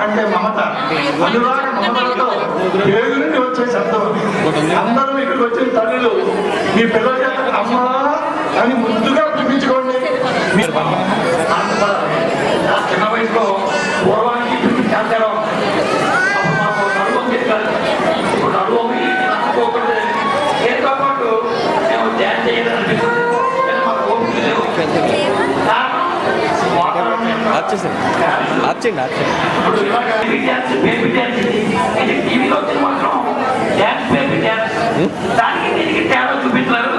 అంటే మమత, అనురాగ మమతలతో పేరు నుండి వచ్చే శబ్దం. అందరూ ఇక్కడికి వచ్చిన తల్లులు మీ పిల్లల చేత అమ్మ అని ముద్దుగా పిలిపించుకోండి. మీరు చిన్న వయసులో పూర్వానికి చేస్తారు. అప్పుడు మాకు నడువం చెప్పారు. ఇప్పుడు నడువం అనుకోకుండా ఏతో పాటు మేము డ్యాన్స్ చేయాలనిపిస్తుంది. మాకు ఓపిక లేవు. టీవీలో వచ్చిన మాత్రం డ్యాన్స్ బేబీ డ్యాన్స్ దానికి దీనికి తేడా చూపించారు.